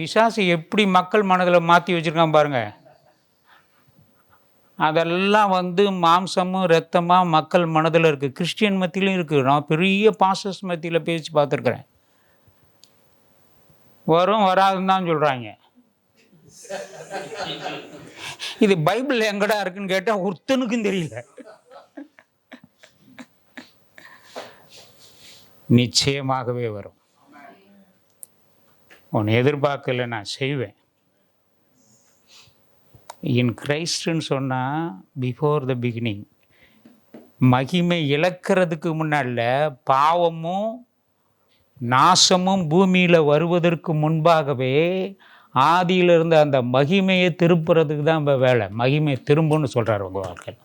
பிசாசு எப்படி மக்கள் மனதில் மாற்றி வச்சுருக்கான் பாருங்க. அதெல்லாம் மாம்சமும் இரத்தமாக மக்கள் மனதில் இருக்குது. கிறிஸ்டியன் மத்தியிலும் இருக்குது. நான் பெரிய பாஸ்டர்ஸ் மத்தியில் பேசி பார்த்துருக்குறேன். வரும் வராதுன்னு தான் சொல்கிறாங்க. இது பைபிள் எங்கடா இருக்குன்னு கேட்டால் ஒருத்தனுக்கும் தெரியல. நிச்சயமாகவே வரும். உன்னை எதிர்பார்க்கல நான் செய்வேன். இன் கிரைஸ்ட்னு சொன்னால் பிஃபோர் த பிகினிங், மகிமை இழக்கிறதுக்கு முன்னால பாவமும் நாசமும் பூமியில் வருவதற்கு முன்பாகவே ஆதியிலிருந்து அந்த மகிமையை திருப்புறதுக்கு தான் இப்போ வேலை. மகிமை திரும்புன்னு சொல்கிறார் உங்கள் வாழ்க்கையில்.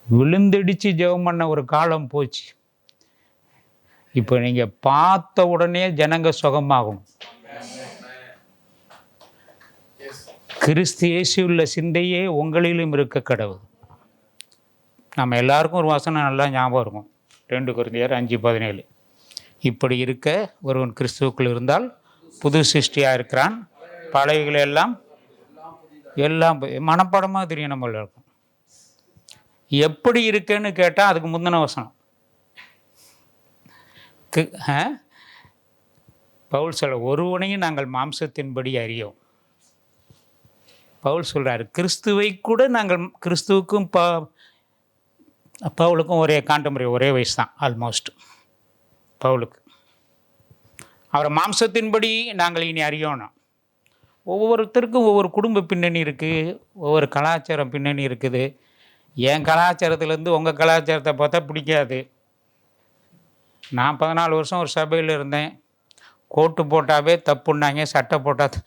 விழுந்தடிச்சு ஜெபம் பண்ண ஒரு காலம் போச்சு. இப்போ நீங்கள் பார்த்த உடனே ஜனங்க சுகமாகணும். கிறிஸ்து இயேசுவுள்ள சிந்தையே உங்களிலும் இருக்க கடவுள். நம்ம எல்லாருக்கும் ஒரு வசனம் நல்லா ஞாபகம் இருக்கும். 2 கொரிந்தியர் 5:17. இப்படி இருக்க ஒருவன் கிறிஸ்துவுக்குள் இருந்தால் புது சிருஷ்டியாக இருக்கிறான், பழையகளை எல்லாம் மனப்பாடமாக தெரியும் நம்மள இருக்கும். எப்படி இருக்குன்னு கேட்டால் அதுக்கு முந்தின வசனம். பவுல் சொல்ல ஒருவனையும் நாங்கள் மாம்சத்தின்படி அறியோம். பவுல் சொல்கிறார், கிறிஸ்துவை கூட நாங்கள் கிறிஸ்துவுக்கும் பவுலுக்கும் ஒரே காண்டமுறை, ஒரே வயசு தான் ஆல்மோஸ்ட் பவுலுக்கு. அவரை மாம்சத்தின்படி நாங்கள் இனி அறியோணும். ஒவ்வொருத்தருக்கும் ஒவ்வொரு குடும்ப பின்னணி இருக்குது, ஒவ்வொரு கலாச்சாரம் பின்னணி இருக்குது. என் கலாச்சாரத்துலேருந்து உங்கள் கலாச்சாரத்தை பார்த்தா பிடிக்காது. நான் 14 வருஷம் ஒரு சபையில் இருந்தேன். கோட்டு போட்டாவே தப்புன்னாங்க, சட்டை போட்டால்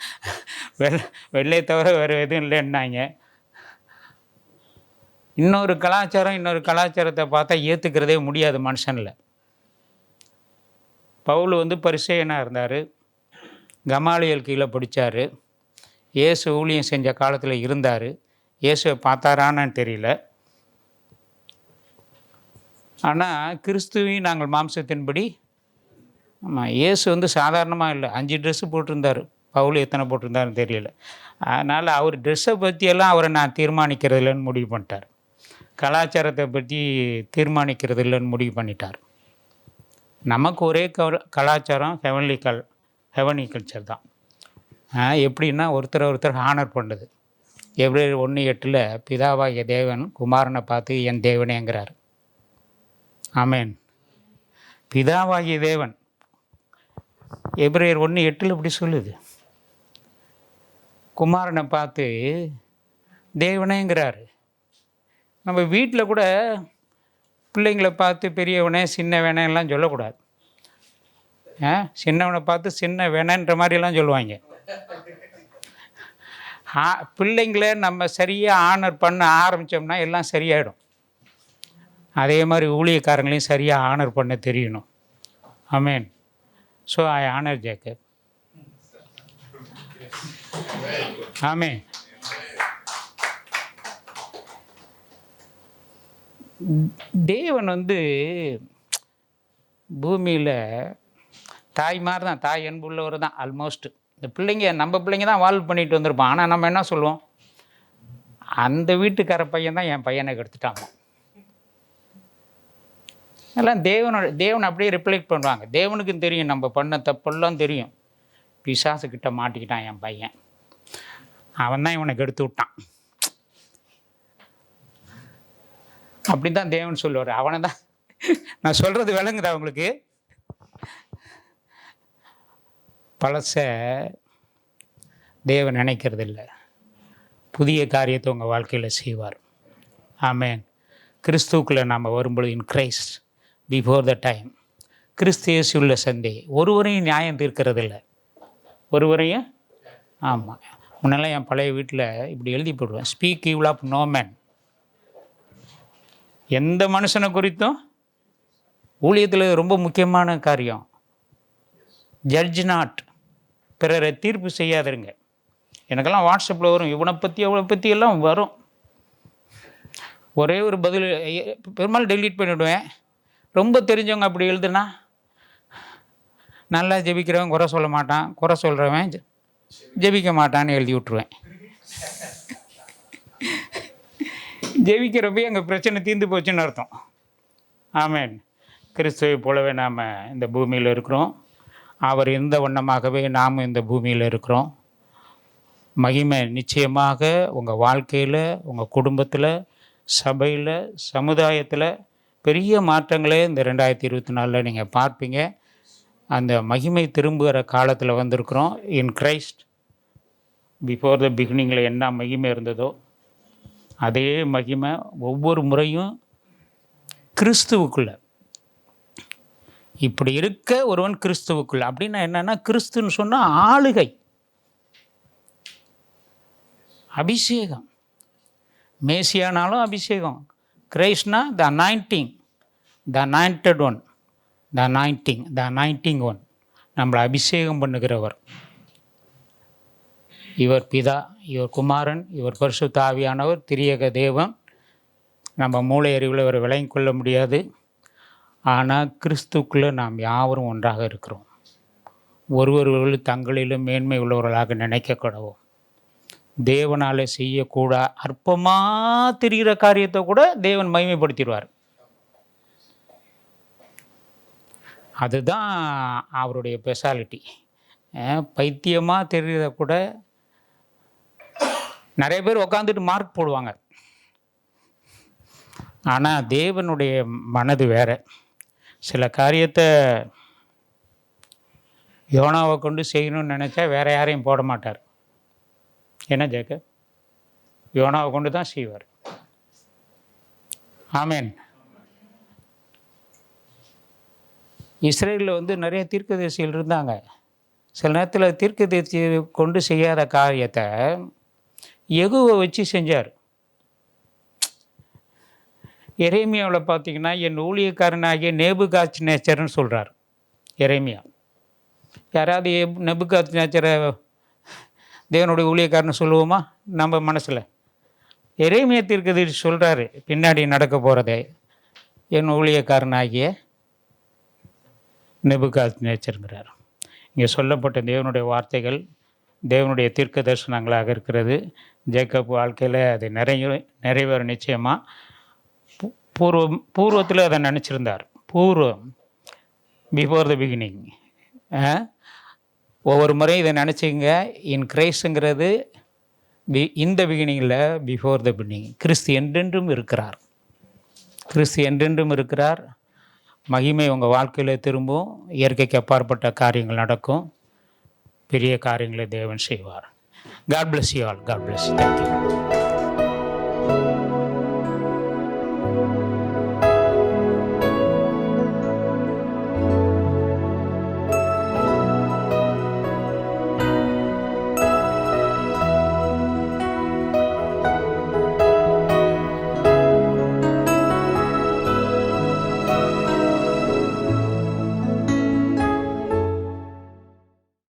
வெள்ளை தவிர வேறு எதுவும் இல்லைன்னாங்க. இன்னொரு கலாச்சாரத்தை பார்த்தா ஏற்றுக்கிறதே முடியாது மனுஷனில். பவுல் பரிசேயனாக இருந்தார், கமாலியல் கீழே படித்தார், இயேசு ஊழியம் செஞ்ச காலத்தில் இருந்தார். இயேசுவை பார்த்தாரான்னு தெரியல. ஆனால் கிறிஸ்துவையும் நாங்கள் மாம்சத்தின்படி, ஆமாம், இயேசு சாதாரணமாக இல்லை, 5 ட்ரெஸ்ஸு போட்டிருந்தார். பவுல் எத்தனை போட்டிருந்தாருன்னு தெரியல. அதனால் அவர் ட்ரெஸ்ஸை பற்றியெல்லாம் அவரை நான் தீர்மானிக்கிறது இல்லைன்னு முடிவு பண்ணிட்டார். கலாச்சாரத்தை பற்றி தீர்மானிக்கிறது இல்லைன்னு முடிவு பண்ணிட்டார். நமக்கு ஒரே கலாச்சாரம் ஹெவன்லி கல்ச்சர் தான். எப்படின்னா ஒருத்தர் ஹானர் பண்ணுறது. எபிரேயர் 1:8 பிதாவாகிய தேவன் குமாரனை பார்த்து என் தேவனேங்கிறார். ஆமேன். பிதாவாகிய தேவன் எபிரேயர் 1:8 இப்படி சொல்லுது. குமாரனை பார்த்து தேவனேங்கிறாரு. நம்ம வீட்டில் கூட பிள்ளைங்களை பார்த்து பெரியவனே சின்னவனே எல்லாம் சொல்லக்கூடாது. சின்னவனை பார்த்து சின்ன வேணன்ற மாதிரிலாம் சொல்லுவாங்க. பிள்ளைங்களை நம்ம சரியாக ஆனர் பண்ண ஆரம்பித்தோம்னா எல்லாம் சரியாயிடும். அதே மாதிரி ஊழியக்காரங்களையும் சரியாக ஆனர் பண்ண தெரியணும். ஆமேன். So I honour Jacob. ஆமேன். தேவன் பூமியில் தாய் மாதிரி தான், தாய் அன்புள்ளவர் தான் ஆல்மோஸ்ட். இந்த நம்ம பிள்ளைங்க தான் வால்வ் பண்ணிட்டு வந்திருப்போம். ஆனால் நம்ம என்ன சொல்லுவோம், அந்த வீட்டுக்கார பையன் தான் என் பையனை கெடுத்துட்டாங்க. எல்லாம் தேவன் அப்படியே ரிப்ளைக் பண்ணுவாங்க. தேவனுக்கும் தெரியும் நம்ம பண்ண தப்பெல்லாம் தெரியும். பிசாசுக்கிட்ட மாட்டிக்கிட்டான் என் பையன், அவன் தான் இவனை கெடுத்து விட்டான். அப்படி தான் தேவன் சொல்லுவார். அவனை தான். நான் சொல்கிறது விளங்குதா அவங்களுக்கு? பழச தேவன் நினைக்கிறது இல்லை, புதிய காரியத்தை உங்கள் வாழ்க்கையில் செய்வார். ஆமேன். கிறிஸ்துவுக்குள்ளே நாம் வரும்பொழுது in Christ before the time, கிறிஸ்து இயேசுவுள்ள சந்தை ஒருவரையும் நியாயம் தீர்க்கிறது இல்லை. ஒருவரையும், ஆமாம், முன்னெல்லாம் என் பழைய வீட்டில் இப்படி எழுதி போடுவேன், speak evil of no man. எந்த மனுஷனை குறித்தும், ஊழியத்தில் ரொம்ப முக்கியமான காரியம், ஜட்ஜ் நாட், பிறரை தீர்ப்பு செய்யாதருங்க. எனக்கெல்லாம் வாட்ஸ்அப்பில் வரும், இவனை பற்றி அவளை பற்றி எல்லாம் வரும். ஒரே ஒரு பதில் பெரும்பாலும் டெலீட் பண்ணிவிடுவேன். ரொம்ப தெரிஞ்சவங்க அப்படி எழுதுனா நல்லா ஜெபிக்கிறவன் குறை சொல்ல மாட்டான், குறை சொல்கிறவன் ஜெபிக்க மாட்டான்னு எழுதி விட்ருவேன். ஜெபிக்கிறப்ப எங்கள் பிரச்சனை தீர்ந்து போச்சுன்னு அர்த்தம். ஆமென். கிறிஸ்துவை போலவே நாம் இந்த பூமியில் இருக்கிறோம். அவர் இருந்த வண்ணமாகவே நாம் இந்த பூமியில் இருக்கிறோம். மகிமை நிச்சயமாக உங்கள் வாழ்க்கையில், உங்கள் குடும்பத்தில், சபையில், சமுதாயத்தில் பெரிய மாற்றங்களே இந்த 2024 நீங்கள் பார்ப்பீங்க. அந்த மகிமை திரும்புகிற காலத்தில் வந்திருக்கிறோம். இன் கிரைஸ்ட் பிஃபோர் த பிகினிங்கில் என்ன மகிமை இருந்ததோ அதே மகிமை ஒவ்வொரு முறையும் கிறிஸ்துவுக்குள்ள. இப்படி இருக்க ஒருவன் கிறிஸ்துவுக்குள்ள அப்படின்னா என்னென்னா, கிறிஸ்துன்னு சொன்னால் ஆளுகை, அபிஷேகம். மேசியானாலும் அபிஷேகம். கிரைஸ்ட்னா the anointing, the anointed one, the anointing, the anointing one, நம்மளை அபிஷேகம் பண்ணுகிறவர். இவர் பிதா, இவர் குமாரன், இவர் பரிசுத்த ஆவியானவர், திரியேக தேவன். நம்ம மூளை அறிவில் இவரை விளங்கிக் கொள்ள முடியாது. ஆனால் கிறிஸ்துக்குள்ளே நாம் யாவரும் ஒன்றாக இருக்கிறோம். ஒருவர்கள் தங்களிலும் மேன்மை உள்ளவர்களாக நினைக்கக்கூடவும், தேவனால் செய்யக்கூட அற்பமாக தெரிகிற காரியத்தை கூட தேவன் மகிமைப்படுத்திடுவார். அதுதான் அவருடைய ஸ்பெஷாலிட்டி. பைத்தியமாக தெரிகிறத கூட நிறைய பேர் உட்காந்துட்டு மார்க் போடுவாங்க. ஆனால் தேவனுடைய மனது வேறு. சில காரியத்தை யோனாவை கொண்டு செய்யணும்னு நினச்சா வேறு யாரையும் போட மாட்டார். என்ன ஜேக்க? யோனாவை கொண்டு தான் செய்வார். ஆமேன். இஸ்ரேலில் நிறைய தீர்க்கதரிசிகள் இருந்தாங்க. சில நேரத்தில் தீர்க்கதரிசி கொண்டு செய்யாத காரியத்தை யெகூவை வச்சு செஞ்சார். எரேமியாவில் பார்த்தீங்கன்னா, என் ஊழியக்காரனாகிய நேபுகாத்நேச்சர்னு சொல்கிறார் எரேமியா. யாராவது நேபுகாத்நேச்சரை தேவனுடைய ஊழியக்காரன்னு சொல்லுவோமா நம்ம மனசில்? எரேமியா தீர்க்கதரிசி சொல்கிறாரு பின்னாடி நடக்க போகிறதே, என் ஊழியக்காரனாகிய நேபுகாத்நேச்சருங்கிறார். இங்கே சொல்லப்பட்ட தேவனுடைய வார்த்தைகள் தேவனுடைய தீர்க்க தரிசனங்களாக இருக்கிறது. ஜேக்கப் வாழ்க்கையில் அது நிறைவேறும் நிச்சயமாக. பூர்வத்தில் அதை நினச்சிருந்தார். Before the beginning. ஒவ்வொரு முறையும் இதை நினச்சிங்க. இன் கிரைஸ்டுங்கிறது இந்த பிகினிங்கில் பிஃபோர் த பிகினிங். கிறிஸ்து என்றென்றும் இருக்கிறார். கிறிஸ்து என்றென்றும் இருக்கிறார். மகிமை உங்கள் வாழ்க்கையில் திரும்பும். இயற்கைக்கு அப்பாற்பட்ட காரியங்கள் நடக்கும். பெரிய காரியங்களை தேவன் செய்வார். God bless you all. God bless you. Thank you.